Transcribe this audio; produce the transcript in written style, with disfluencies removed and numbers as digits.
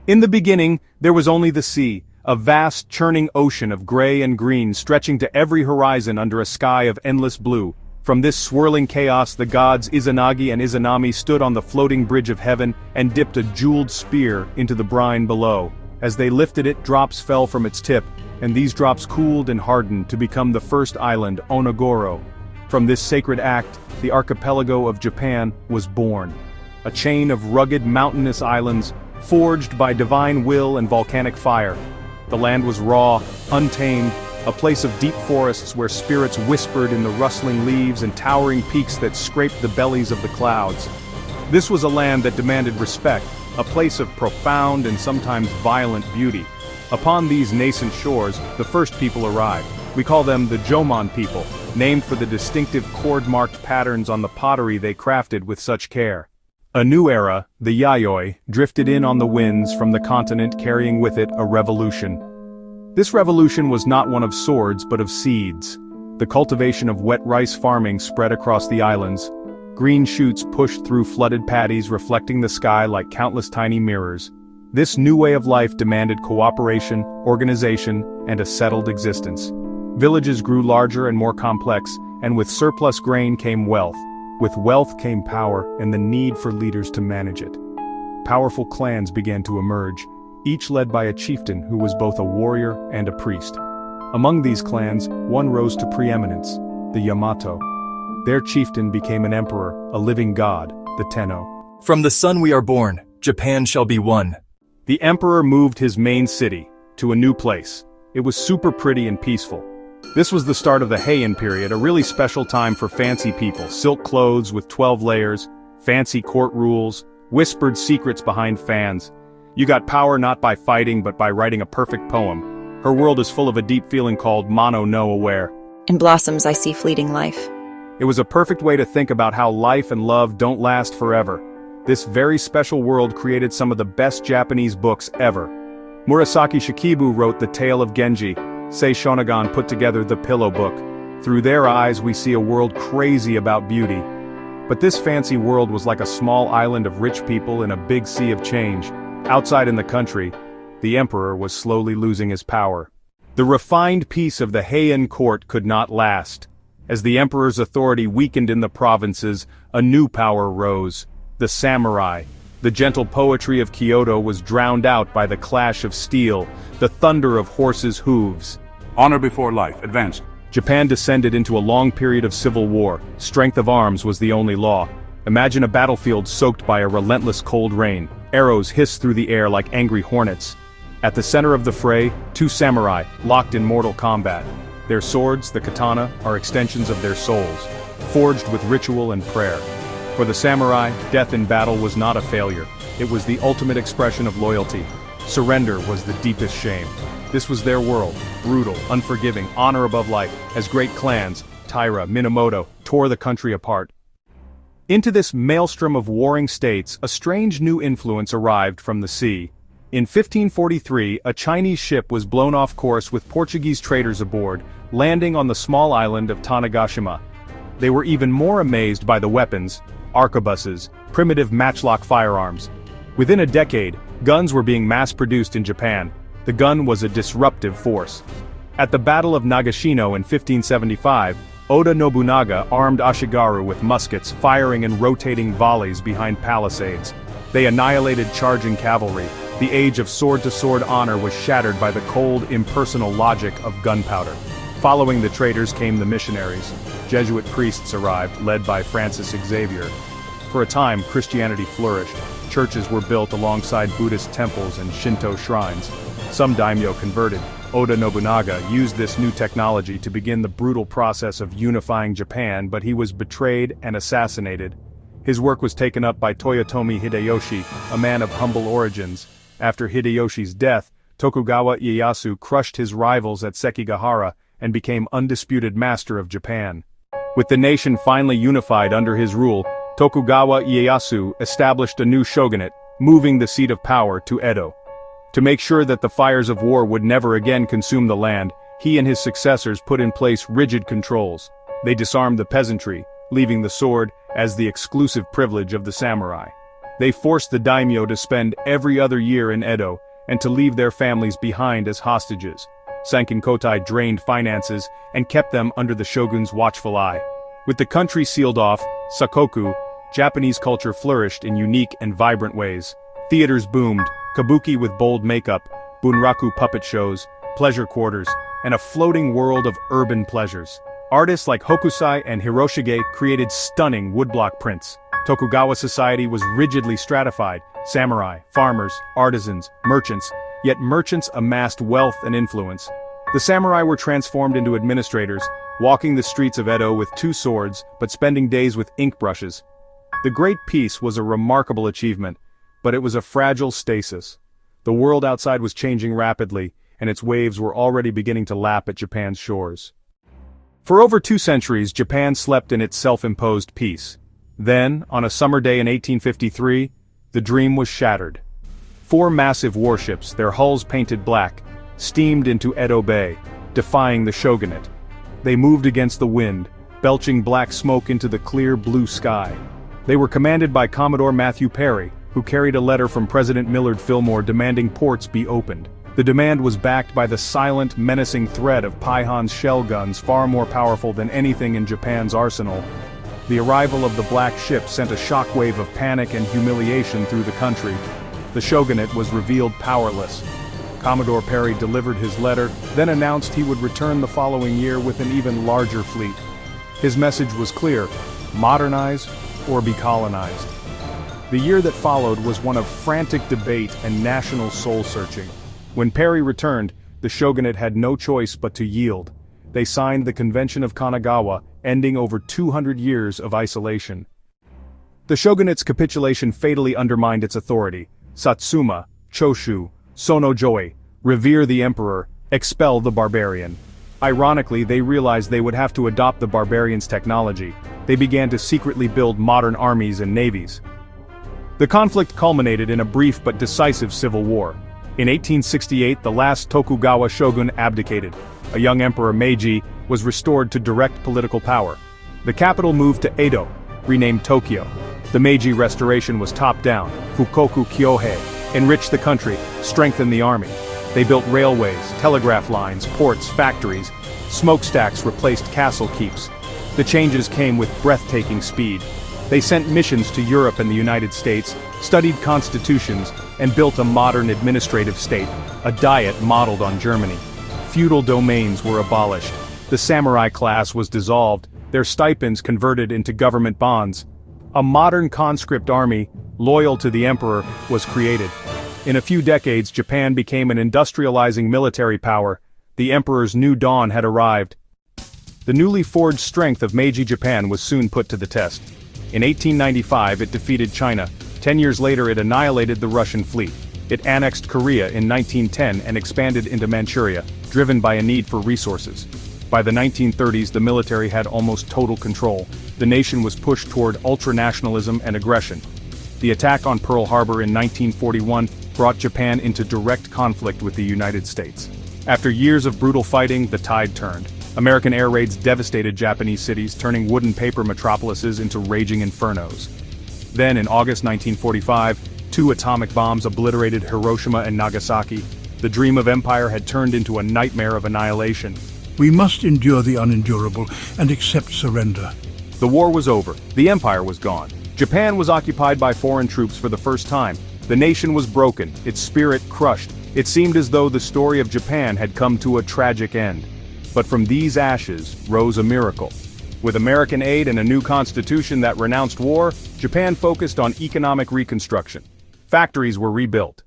In the beginning, there was only the sea, a vast churning ocean of gray and green stretching to every horizon under a sky of endless blue. From this swirling chaos the gods Izanagi and Izanami stood on the floating bridge of heaven and dipped a jeweled spear into the brine below. As they lifted it, drops fell from its tip, and these drops cooled and hardened to become the first island, Onogoro. From this sacred act, the archipelago of Japan was born. A chain of rugged mountainous islands, forged by divine will and volcanic fire. The land was raw, untamed, a place of deep forests where spirits whispered in the rustling leaves and towering peaks that scraped the bellies of the clouds. This was a land that demanded respect, a place of profound and sometimes violent beauty. Upon these nascent shores, the first people arrived. We call them the Jōmon people, named for the distinctive cord-marked patterns on the pottery they crafted with such care. A new era, the Yayoi, drifted in on the winds from the continent carrying with it a revolution. This revolution was not one of swords but of seeds. The cultivation of wet rice farming spread across the islands. Green shoots pushed through flooded paddies reflecting the sky like countless tiny mirrors. This new way of life demanded cooperation, organization, and a settled existence. Villages grew larger and more complex, and with surplus grain came wealth. With wealth came power and the need for leaders to manage it. Powerful clans began to emerge, each led by a chieftain who was both a warrior and a priest. Among these clans, one rose to preeminence, the Yamato. Their chieftain became an emperor, a living god, the Tenno. From the sun we are born, Japan shall be one. The emperor moved his main city to a new place. It was super pretty and peaceful. This was the start of the Heian period, a really special time for fancy people. Silk clothes with 12 layers, fancy court rules, whispered secrets behind fans. You got power not by fighting but by writing a perfect poem. Her world is full of a deep feeling called mono no aware. In blossoms I see fleeting life. It was a perfect way to think about how life and love don't last forever. This very special world created some of the best Japanese books ever. Murasaki Shikibu wrote The Tale of Genji. Sei Shonagon put together The Pillow Book. Through their eyes we see a world crazy about beauty. But this fancy world was like a small island of rich people in a big sea of change. Outside in the country, the emperor was slowly losing his power. The refined peace of the Heian court could not last. As the emperor's authority weakened in the provinces, a new power rose. The samurai. The gentle poetry of Kyoto was drowned out by the clash of steel, the thunder of horses' hooves. Honor before life, advance. Japan descended into a long period of civil war. Strength of arms was the only law. Imagine a battlefield soaked by a relentless cold rain. Arrows hissed through the air like angry hornets. At the center of the fray, two samurai, locked in mortal combat. Their swords, the katana, are extensions of their souls, forged with ritual and prayer. For the samurai, death in battle was not a failure. It was the ultimate expression of loyalty. Surrender was the deepest shame. This was their world, brutal, unforgiving, honor above life, as great clans, Taira, Minamoto, tore the country apart. Into this maelstrom of warring states, a strange new influence arrived from the sea. In 1543, a Chinese ship was blown off course with Portuguese traders aboard, landing on the small island of Tanegashima. They were even more amazed by the weapons, arquebuses, primitive matchlock firearms. Within a decade, guns were being mass-produced in Japan. The gun was a disruptive force. At the Battle of Nagashino in 1575, Oda Nobunaga armed Ashigaru with muskets, firing and rotating volleys behind palisades. They annihilated charging cavalry. The age of sword-to-sword honor was shattered by the cold, impersonal logic of gunpowder. Following the traders came the missionaries. Jesuit priests arrived, led by Francis Xavier. For a time, Christianity flourished. Churches were built alongside Buddhist temples and Shinto shrines. Some daimyo converted. Oda Nobunaga used this new technology to begin the brutal process of unifying Japan, but he was betrayed and assassinated. His work was taken up by Toyotomi Hideyoshi, a man of humble origins. After Hideyoshi's death, Tokugawa Ieyasu crushed his rivals at Sekigahara and became undisputed master of Japan. With the nation finally unified under his rule, Tokugawa Ieyasu established a new shogunate, moving the seat of power to Edo. To make sure that the fires of war would never again consume the land, he and his successors put in place rigid controls. They disarmed the peasantry, leaving the sword as the exclusive privilege of the samurai. They forced the daimyo to spend every other year in Edo, and to leave their families behind as hostages. Sankin-kotai drained finances and kept them under the shogun's watchful eye. With the country sealed off, Sakoku, Japanese culture flourished in unique and vibrant ways. Theaters boomed, kabuki with bold makeup, bunraku puppet shows, pleasure quarters, and a floating world of urban pleasures. Artists like Hokusai and Hiroshige created stunning woodblock prints. Tokugawa society was rigidly stratified: samurai, farmers, artisans, merchants, yet merchants amassed wealth and influence. The samurai were transformed into administrators, walking the streets of Edo with 2 swords, but spending days with ink brushes. The Great Peace was a remarkable achievement, but it was a fragile stasis. The world outside was changing rapidly, and its waves were already beginning to lap at Japan's shores. For over 2 centuries, Japan slept in its self-imposed peace. Then, on a summer day in 1853, the dream was shattered. 4 massive warships, their hulls painted black, steamed into Edo Bay, defying the shogunate. They moved against the wind, belching black smoke into the clear blue sky. They were commanded by Commodore Matthew Perry, who carried a letter from President Millard Fillmore demanding ports be opened. The demand was backed by the silent, menacing threat of Paihan's shell guns, far more powerful than anything in Japan's arsenal. The arrival of the black ship sent a shockwave of panic and humiliation through the country. The shogunate was revealed powerless. Commodore Perry delivered his letter, then announced he would return the following year with an even larger fleet. His message was clear: modernize or be colonized. The year that followed was one of frantic debate and national soul-searching. When Perry returned, the shogunate had no choice but to yield. They signed the Convention of Kanagawa, ending over 200 years of isolation. The shogunate's capitulation fatally undermined its authority. Satsuma, Choshu, Sonojoi, revere the emperor, expel the barbarian. Ironically, they realized they would have to adopt the barbarian's technology. They began to secretly build modern armies and navies. The conflict culminated in a brief but decisive civil war. In 1868, the last Tokugawa shogun abdicated. A young emperor, Meiji, was restored to direct political power. The capital moved to Edo, renamed Tokyo. The Meiji Restoration was top-down. Fukoku Kyohei enriched the country, strengthened the army. They built railways, telegraph lines, ports, factories. Smokestacks replaced castle keeps. The changes came with breathtaking speed. They sent missions to Europe and the United States, studied constitutions, and built a modern administrative state, a diet modeled on Germany. Feudal domains were abolished. The samurai class was dissolved, their stipends converted into government bonds. A modern conscript army, loyal to the emperor, was created. In a few decades, Japan became an industrializing military power. The emperor's new dawn had arrived. The newly forged strength of Meiji Japan was soon put to the test. In 1895, it defeated China. 10 years later, it annihilated the Russian fleet. It annexed Korea in 1910 and expanded into Manchuria, driven by a need for resources. By the 1930s, the military had almost total control. The nation was pushed toward ultranationalism and aggression. The attack on Pearl Harbor in 1941 brought Japan into direct conflict with the United States. After years of brutal fighting, the tide turned. American air raids devastated Japanese cities, turning wood and paper metropolises into raging infernos. Then, in August 1945, 2 atomic bombs obliterated Hiroshima and Nagasaki. The dream of empire had turned into a nightmare of annihilation. We must endure the unendurable and accept surrender. The war was over. The empire was gone. Japan was occupied by foreign troops for the first time. The nation was broken, its spirit crushed. It seemed as though the story of Japan had come to a tragic end. But from these ashes rose a miracle. With American aid and a new constitution that renounced war, Japan focused on economic reconstruction. Factories were rebuilt,